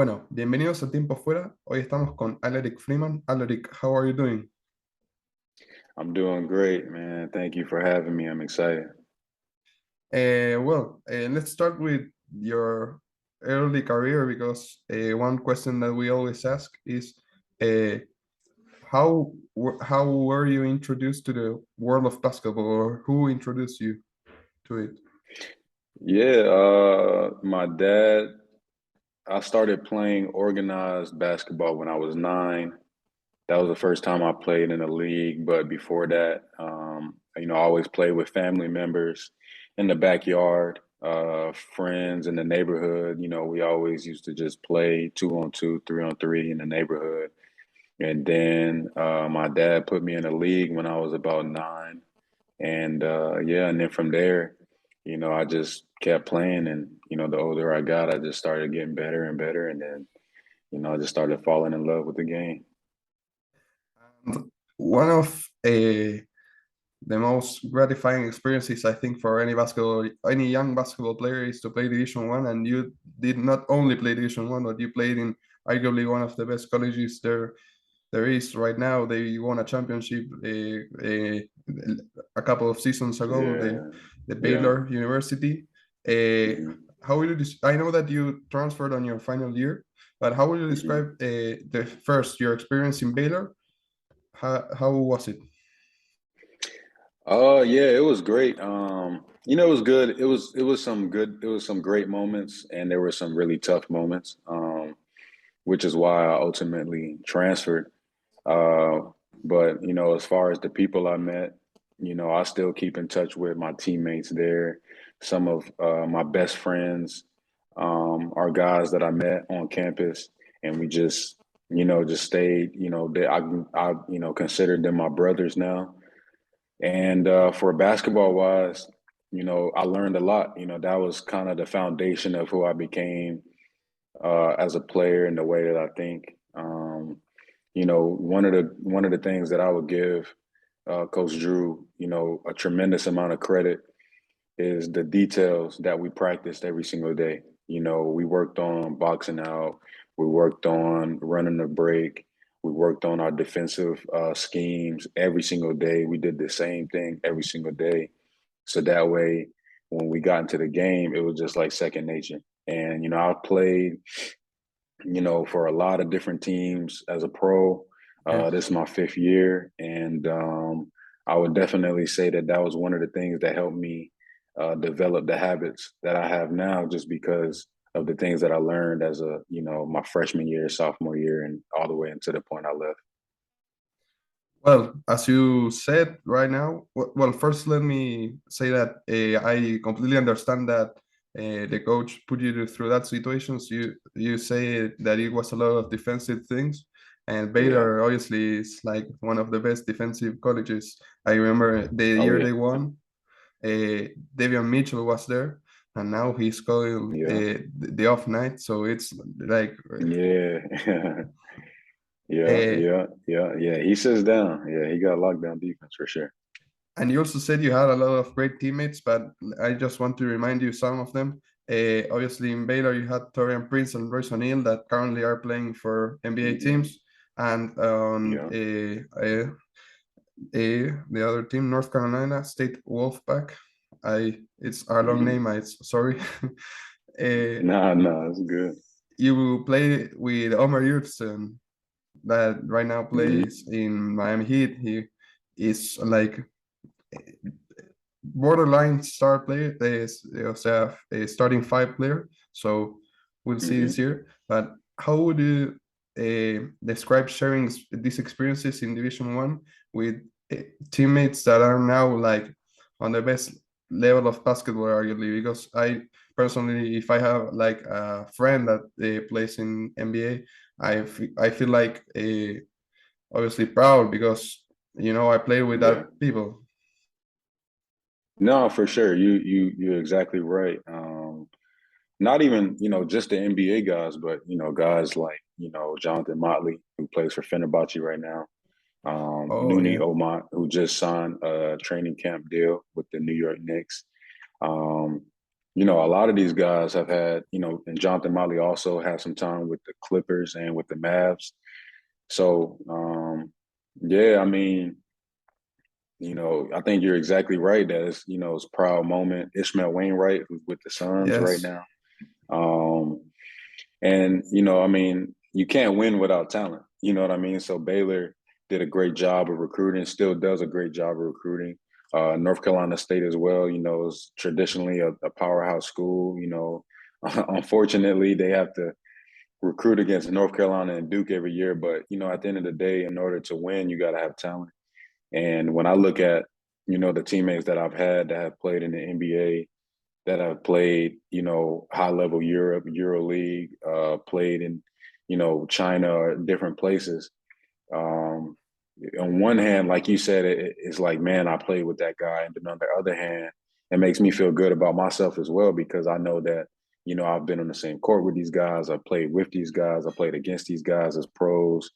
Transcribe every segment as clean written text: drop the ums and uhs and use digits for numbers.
Bueno, bienvenidos a Tiempo Fuera. Hoy estamos con Allerik Freeman. Allerik, how are you doing? I'm doing great, man. Thank you for having me. I'm excited. Let's start with your early career because one question that we always ask is uh, how were you introduced to the world of basketball, or who introduced you to it? Yeah, my dad, I started playing organized basketball when I was 9. That was the first time I played in a league. But before that, I always played with family members in the backyard, friends in the neighborhood. We always used to just play 2-on-2, 3-on-3 in the neighborhood. And then my dad put me in a league when I was about 9. And yeah, and then from there, I just kept playing. And, the older I got, I just started getting better and better. And then, I just started falling in love with the game. And one of the most gratifying experiences, I think, for any young basketball player is to play Division One. And you did not only play Division One, but you played in arguably one of the best colleges there is right now. They won a championship a couple of seasons ago, Yeah, the yeah. Baylor University. Uh, hmm how will I know that you transferred on your final year, but how will you hmm describe your experience in Baylor? How was it? Yeah, it was great. It was good. It was some great moments, and there were some really tough moments. Which is why I ultimately transferred. Uh, but as far as the people I met, I still keep in touch with my teammates there. Some of my best friends are guys that I met on campus, and we just stayed. I consider them my brothers now. And for basketball wise, I learned a lot. That was kind of the foundation of who I became as a player and the way that I think. One of the things that I would give Coach Drew, a tremendous amount of credit is the details that we practiced every single day. We worked on boxing out, we worked on running the break, we worked on our defensive schemes every single day. We did the same thing every single day. So that way, when we got into the game, it was just like second nature. And, I played for a lot of different teams as a pro. This Yes. is my 5th year, and I would definitely say that that was one of the things that helped me develop the habits that I have now, just because of the things that I learned as my freshman year, sophomore year, and all the way into the point I left. Well, as you said right now, first let me say that I completely understand that the coach put you through that situations. You say that it was a lot of defensive things, and Yeah. Baylor obviously is like one of the best defensive colleges. I remember the Oh year yeah. they won, Davion Mitchell was there, and now he's calling Yeah. the off night. So it's like Yeah. Yeah. uh, Yeah. Yeah. Yeah. He sits down. Yeah. He got lockdown defense for sure. And you also said you had a lot of great teammates, but I just want to remind you some of them. Obviously, in Baylor, you had Torian Prince and Royce O'Neal that currently are playing for NBA hmm teams. And on Yeah. the other team, North Carolina State Wolfpack. It's a long hmm name. Sorry. uh, Nah, nah, it's good. you play with Omar Yurtseven that right now hmm plays in Miami Heat. He is like borderline star player, o sea, a starting five player. So we'll see this hmm year. But how would you describe sharing these experiences in Division One with teammates that are now like on the best level of basketball, arguably? Because I personally, if I have like a friend that plays in NBA, I feel like obviously proud because I play with Yeah. that people. No, for sure. You're exactly right. Not even, just the NBA guys, but guys like, Jonathan Motley, who plays for Fenerbahce right now. Oh Nuni yeah. Omot, who just signed a training camp deal with the New York Knicks. Um, you know, a lot of these guys have had, you know, and Jonathan Motley also had some time with the Clippers and with the Mavs. So, yeah, I mean, you know, I think you're exactly right that it's, you know, it's a proud moment. Ishmael Wainwright, who's with the Suns right Yes. now. Um, and, you know, I mean, you can't win without talent. You know what I mean? So Baylor did a great job of recruiting, still does a great job of recruiting. North Carolina State as well, you know, is traditionally a powerhouse school. You know, unfortunately, they have to recruit against North Carolina and Duke every year. But, you know, at the end of the day, in order to win, you got to have talent. And when I look at, you know, the teammates that I've had that have played in the NBA, that have played, you know, high level Europe, EuroLeague, played in, you know, China or different places. Um, on one hand, like you said, it's like, man, I played with that guy. And then on the other hand, it makes me feel good about myself as well because I know that, you know, I've been on the same court with these guys. I played with these guys. I played against these guys as pros.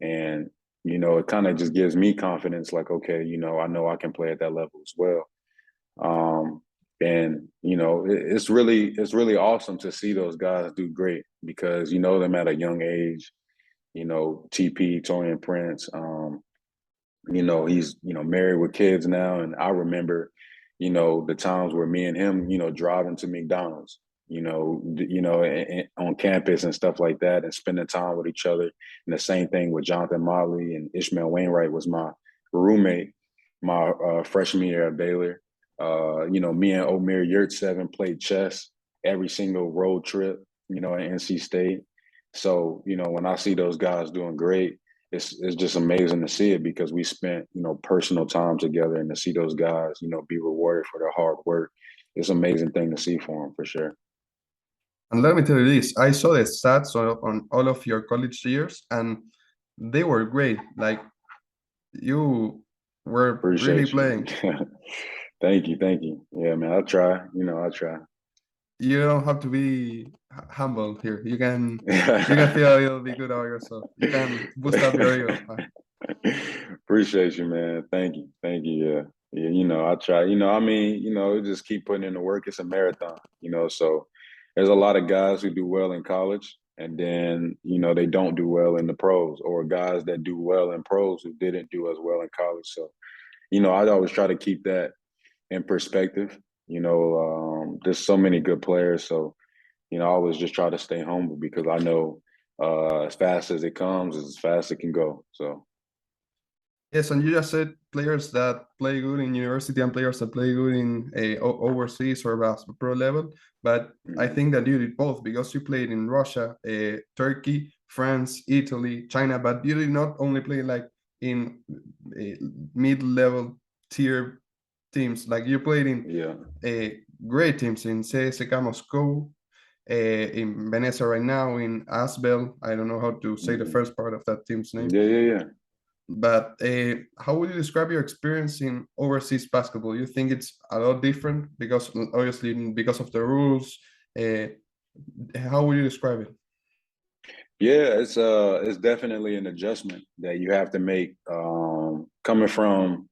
And, you know, it kind of just gives me confidence like, okay, you know I can play at that level as well. Um, and you know, it's really awesome to see those guys do great because you know them at a young age. You know, TP, Torian Prince. You know, he's you know married with kids now, and I remember, you know, the times where me and him, you know, driving to McDonald's. You know, on campus and stuff like that, and spending time with each other. And the same thing with Jonathan Motley and Ishmael Wainwright was my roommate my freshman year at Baylor. You know, me and Omer Yurtseven played chess every single road trip, you know, at NC State. So, you know, when I see those guys doing great, it's just amazing to see it because we spent, you know, personal time together and to see those guys, you know, be rewarded for their hard work. It's an amazing thing to see for them for sure. And let me tell you this, I saw the stats on all of your college years, and they were great. Like you were really Appreciate you. playing. Thank you, thank you. Yeah, man, I'll try. You know, I'll try. You don't have to be humble here. You can feel a little bit good about yourself. You can boost up your ego. Appreciate you, man. Thank you. Yeah, yeah. You know, I try. You know, I mean, you know, just keep putting in the work. It's a marathon. You know, so there's a lot of guys who do well in college, and then you know they don't do well in the pros, or guys that do well in pros who didn't do as well in college. So, you know, I always try to keep that in perspective. You know, there's so many good players, so you know, I always just try to stay humble because I know as fast as it comes, as fast as it can go. So. Yes, and you just said players that play good in university and players that play good in overseas or pro level. But I Mhm. think that you did both because you played in Russia, Turkey, France, Italy, China. But you did not only play like in mid-level tier teams. Like you played in Yeah. great teams in CSKA Moscow, in Venezuela right now, in Asbel. I don't know how to say the Hmm. first part of that team's name. Yeah, yeah, yeah. But how would you describe your experience in overseas basketball? You think it's a lot different because obviously because of the rules. Uh, how would you describe it? Yeah, it's definitely an adjustment that you have to make. Coming from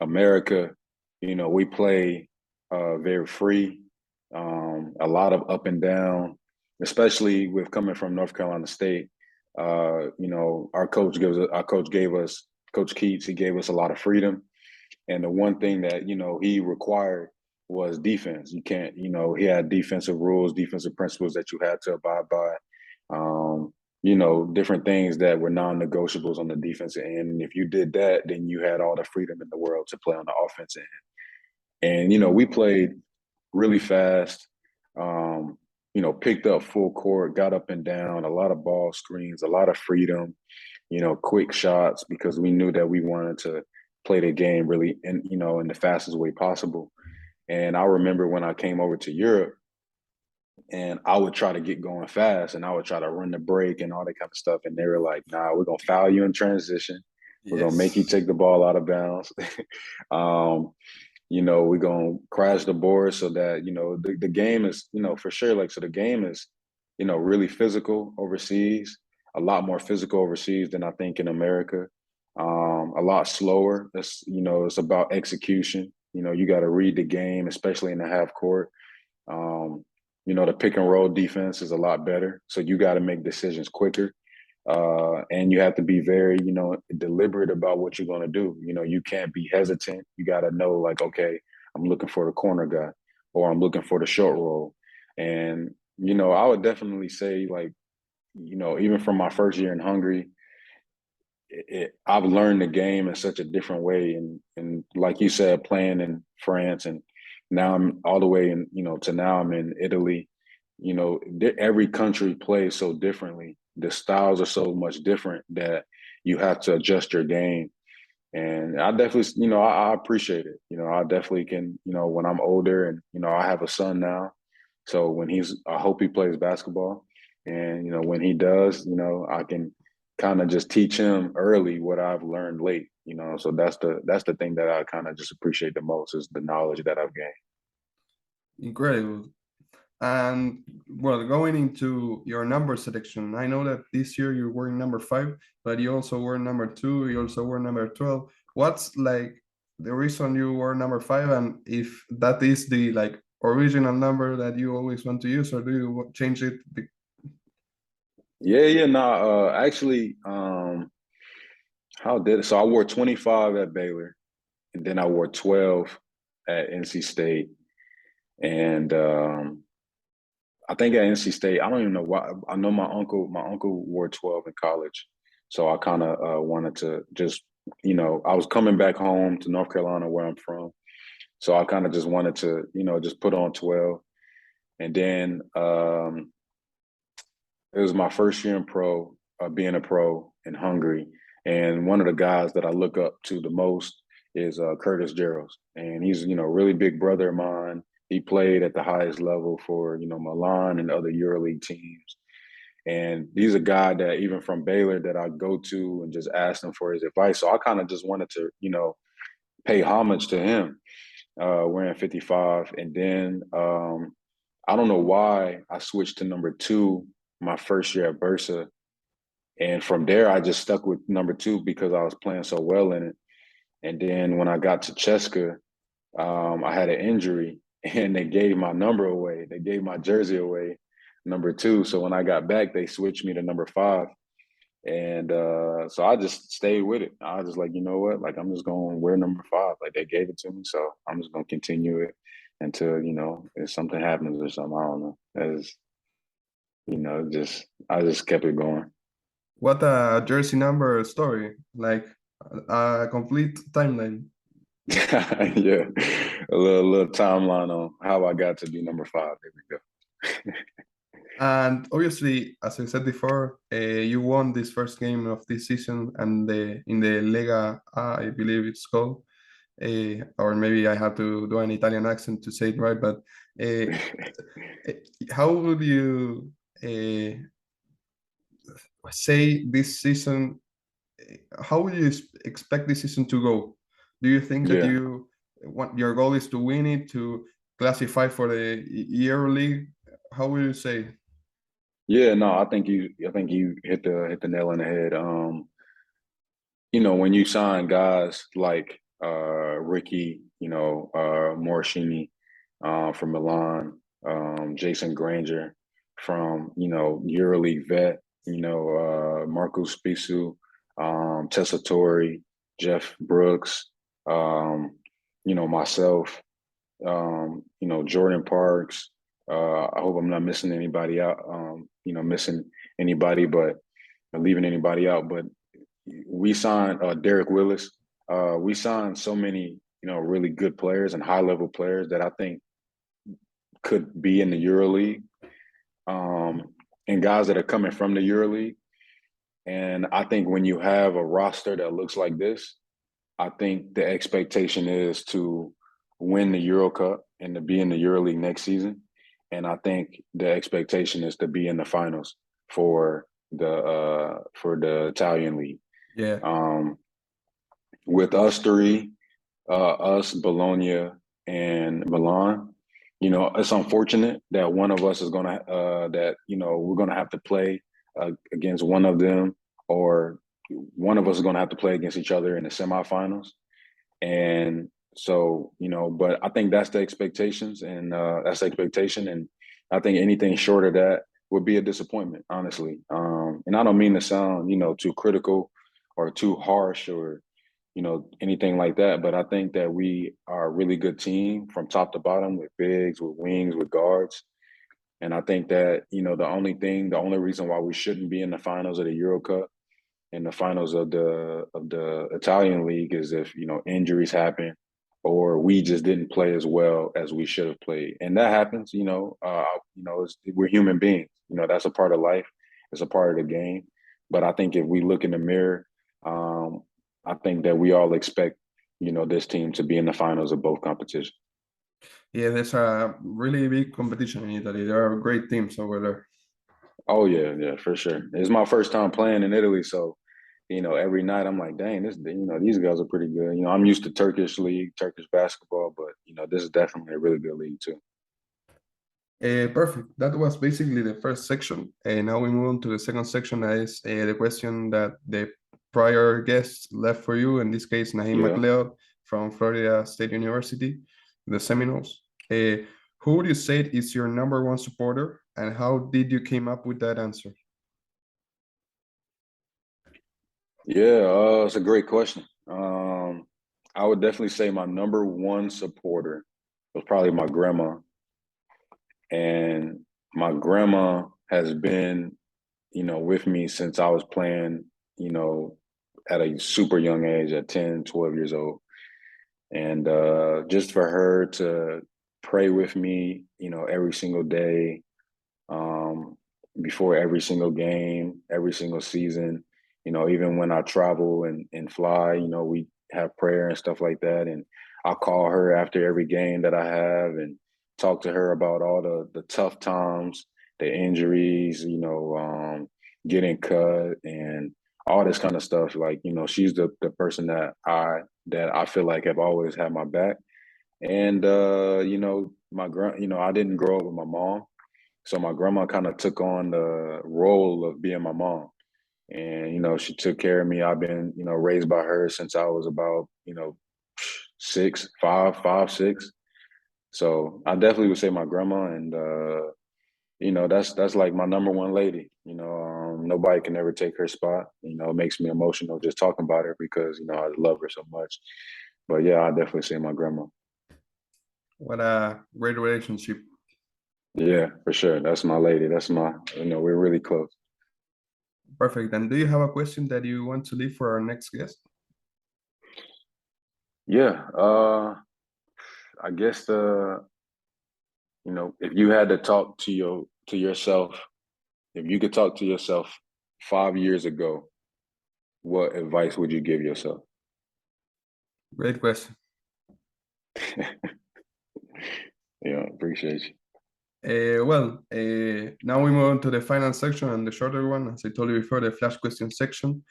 America, you know, we play very free, a lot of up and down, especially with coming from North Carolina State. You know, our coach gave us Coach Keats. He gave us a lot of freedom, and the one thing that you know he required was defense. You can't, you know, he had defensive rules, defensive principles that you had to abide by. Um, you know, different things that were non-negotiables on the defensive end. And if you did that, then you had all the freedom in the world to play on the offensive end. And you know, we played really fast. Um, you know, picked up full court, got up and down, a lot of ball screens, a lot of freedom. You know, quick shots because we knew that we wanted to play the game really in you know in the fastest way possible. And I remember when I came over to Europe and I would try to get going fast and I would try to run the break and all that kind of stuff. And they were like, nah, we're gonna foul you in transition. We're gonna make you Yes. take the ball out of bounds. um, you know, we're gonna crash the board so that, you know, the game is, you know, for sure. Like so the game is, you know, really physical overseas, a lot more physical overseas than I think in America. A lot slower. It's, you know, it's about execution. You know, you got to read the game, especially in the half court. The pick and roll defense is a lot better. So you got to make decisions quicker. And you have to be very, deliberate about what you're going to do. You can't be hesitant. You got to know, like, okay, I'm looking for the corner guy or I'm looking for the short roll. And, I would definitely say, like, even from my first year in Hungary, I've learned the game in such a different way. And like you said, playing in France and now I'm all the way in, to now I'm in Italy. Every country plays so differently. The styles are so much different that you have to adjust your game. And I definitely, I appreciate it. I definitely can, when I'm older and, I have a son now. So I hope he plays basketball. And, when he does, I can kind of just teach him early what I've learned late, So that's the thing that I kind of just appreciate the most is the knowledge that I've gained. Incredible. And well, going into your number selection, I know that this year you were number 5, but you also were number 2, you also were number 12. What's like the reason you were number 5, and if that is the like original number that you always want to use, or do you change it? Yeah, no, actually, how did it? So I wore 25 at Baylor, and then I wore 12 at NC State. And I think at NC State, I don't even know why. I know my uncle wore 12 in college. So I kind of wanted to just, I was coming back home to North Carolina where I'm from. So I kind of just wanted to, just put on 12. And then it was my first year in being a pro in Hungary. And one of the guys that I look up to the most is Curtis Gerald. And he's, really big brother of mine. He played at the highest level for, Milan and other EuroLeague teams. And he's a guy that even from Baylor that I go to and just ask him for his advice. So I kind of just wanted to, pay homage to him wearing 55. And then I don't know why I switched to number 2 my first year at Bursa. And from there, I just stuck with number 2 because I was playing so well in it. And then when I got to Cheska, I had an injury and they gave my number away. They gave my jersey away, number 2. So when I got back, they switched me to number 5. And so I just stayed with it. I was just like, you know what? Like, I'm just going to wear number 5. Like, they gave it to me. So I'm just going to continue it until, if something happens or something. I don't know. I just kept it going. What a jersey number story, like a complete timeline. Yeah, a little timeline on how I got to be number 5. There we go. And obviously, as I said before, you won this first game of this season, and in the Lega A, I believe it's called, or maybe I have to do an Italian accent to say it right. But uh, how would you say this season? How would you expect this season to go? Do you think that Yeah, your goal is to win it, to classify for the EuroLeague? How would you say? yeah. No, I think you hit the nail on the head. When you sign guys like Ricky, Morishini from Milan, Jason Granger from, EuroLeague vet, Marcus Spisu, Tessitore, Jeff Brooks, myself, Jordan Parks. I hope I'm not missing anybody out, missing anybody, but leaving anybody out. But we signed Derek Willis. We signed so many, really good players and high level players that I think could be in the EuroLeague, and guys that are coming from the EuroLeague. And I think when you have a roster that looks like this, I think the expectation is to win the Euro Cup and to be in the EuroLeague next season. And I think the expectation is to be in the finals for the Italian league. Yeah. With us three, us, Bologna, and Milan, it's unfortunate that one of us is we're gonna have to play against one of them, or one of us is gonna have to play against each other in the semifinals. And So, but I think that's the expectations, and that's the expectation. And I think anything short of that would be a disappointment, honestly. And I don't mean to sound, too critical or too harsh or, anything like that. But I think that we are a really good team from top to bottom with bigs, with wings, with guards. And I think that, the only reason why we shouldn't be in the finals of the Euro Cup in the finals of the Italian league is if injuries happen or we just didn't play as well as we should have played, and that happens. We're human beings. That's a part of life. It's a part of the game. But I think if we look in the mirror, um, I think that we all expect this team to be in the finals of both competitions. Yeah, there's a really big competition in Italy. There are great teams over there. Oh yeah, for sure. It's my first time playing in Italy, so every night I'm like, dang, these guys are pretty good. I'm used to Turkish league, Turkish basketball, but this is definitely a really good league too. Perfect. That was basically the first section. And now we move on to the second section. That is the question that the prior guests left for you. In this case, Naheem Yeah. McLeod from Florida State University, the Seminoles. Who would you say is your number one supporter, and how did you came up with that answer? Yeah, it's a great question. I would definitely say my number one supporter was probably my grandma. And my grandma has been, with me since I was playing, at a super young age, at 10, 12 years old. And just for her to pray with me, every single day, um, before every single game, every single season, even when I travel and fly, we have prayer and stuff like that. And I call her after every game that I have and talk to her about all the tough times, the injuries, getting cut and all this kind of stuff. Like, she's the person that I feel like have always had my back. And I didn't grow up with my mom. So my grandma kind of took on the role of being my mom. And, she took care of me. I've been, raised by her since I was about, 6. So I definitely would say my grandma. And, that's like my number one lady. Nobody can ever take her spot. It makes me emotional just talking about her because, I love her so much. But yeah, I definitely say my grandma. What a great relationship. Yeah, for sure. That's my lady. That's we're really close. Perfect. And do you have a question that you want to leave for our next guest? Yeah. I guess if you had to talk to yourself, if you could talk to yourself 5 years ago, what advice would you give yourself? Great question. Yeah, appreciate you. Now we move on to the final section and the shorter one. As I told you before, the flash question section.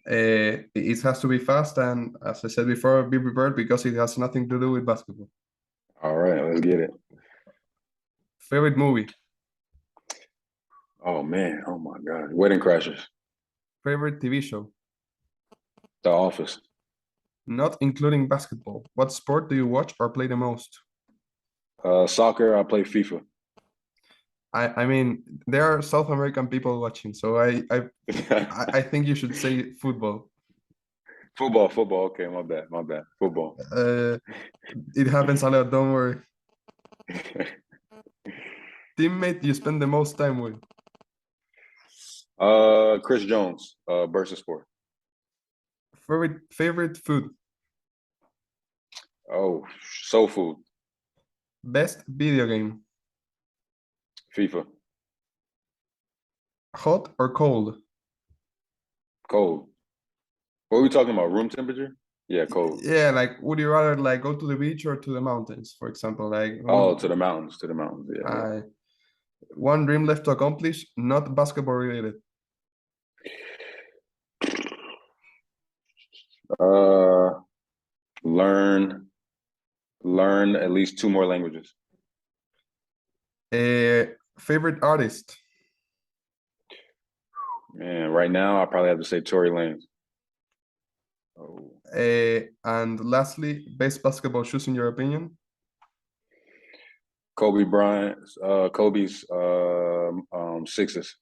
It has to be fast, and as I said before, be prepared because it has nothing to do with basketball. All right, let's get it. Favorite movie? Oh man, oh my God. Wedding Crashers, Favorite TV show? The Office. Not including basketball. What sport do you watch or play the most? Soccer, I play FIFA. I mean, there are South American people watching, so I think you should say football. Football. Okay, my bad. Football. It happens a lot, don't worry. Teammate you spend the most time with? Chris Jones, Bursa Sport. Favorite food? Oh, soul food. Best video game? FIFA. Hot or cold? Cold. What are we talking about? Room temperature? Yeah, cold. Yeah, like would you rather like go to the beach or to the mountains, for example? Like Oh, to the mountains. To the mountains. Yeah. uh, one dream left to accomplish, not basketball related. Uh, learn at least 2 more languages. Favorite artist? Man, right now I probably have to say Tory Lanez. Oh. And lastly, best basketball shoes in your opinion? Kobe's sixes.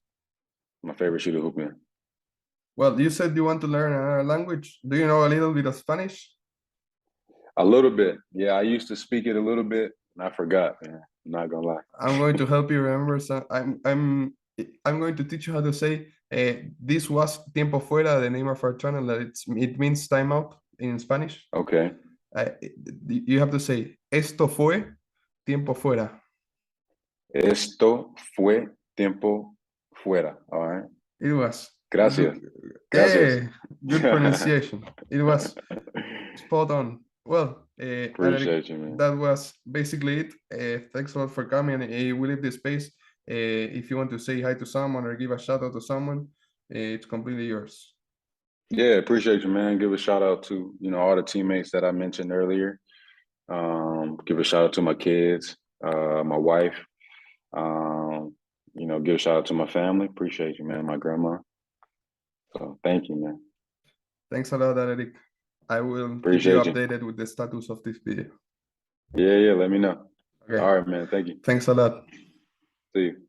My favorite shoe to hoop in. Well, you said you want to learn another language. Do you know a little bit of Spanish? A little bit. Yeah, I used to speak it a little bit, and I forgot, man. I'm not gonna lie. I'm going to help you remember. So I'm going to teach you how to say this was Tiempo Fuera, the name of our channel. That it means time out in Spanish. Okay. You have to say esto fue tiempo fuera. Esto fue tiempo fuera. All right. It was. Gracias. Good, Gracias. good pronunciation. It was spot on. Well, Allerik, Appreciate you, man. that was basically it. Thanks a lot for coming. We leave this space. If you want to say hi to someone or give a shout out to someone, it's completely yours. Yeah, appreciate you, man. Give a shout out to, all the teammates that I mentioned earlier. Give a shout out to my kids, my wife. Give a shout out to my family. Appreciate you, man. My grandma. So thank you, man. Thanks a lot, Allerik. I will keep you Appreciate you. updated with the status of this video. Yeah, let me know. Okay. All right, man. Thank you. Thanks a lot. See you.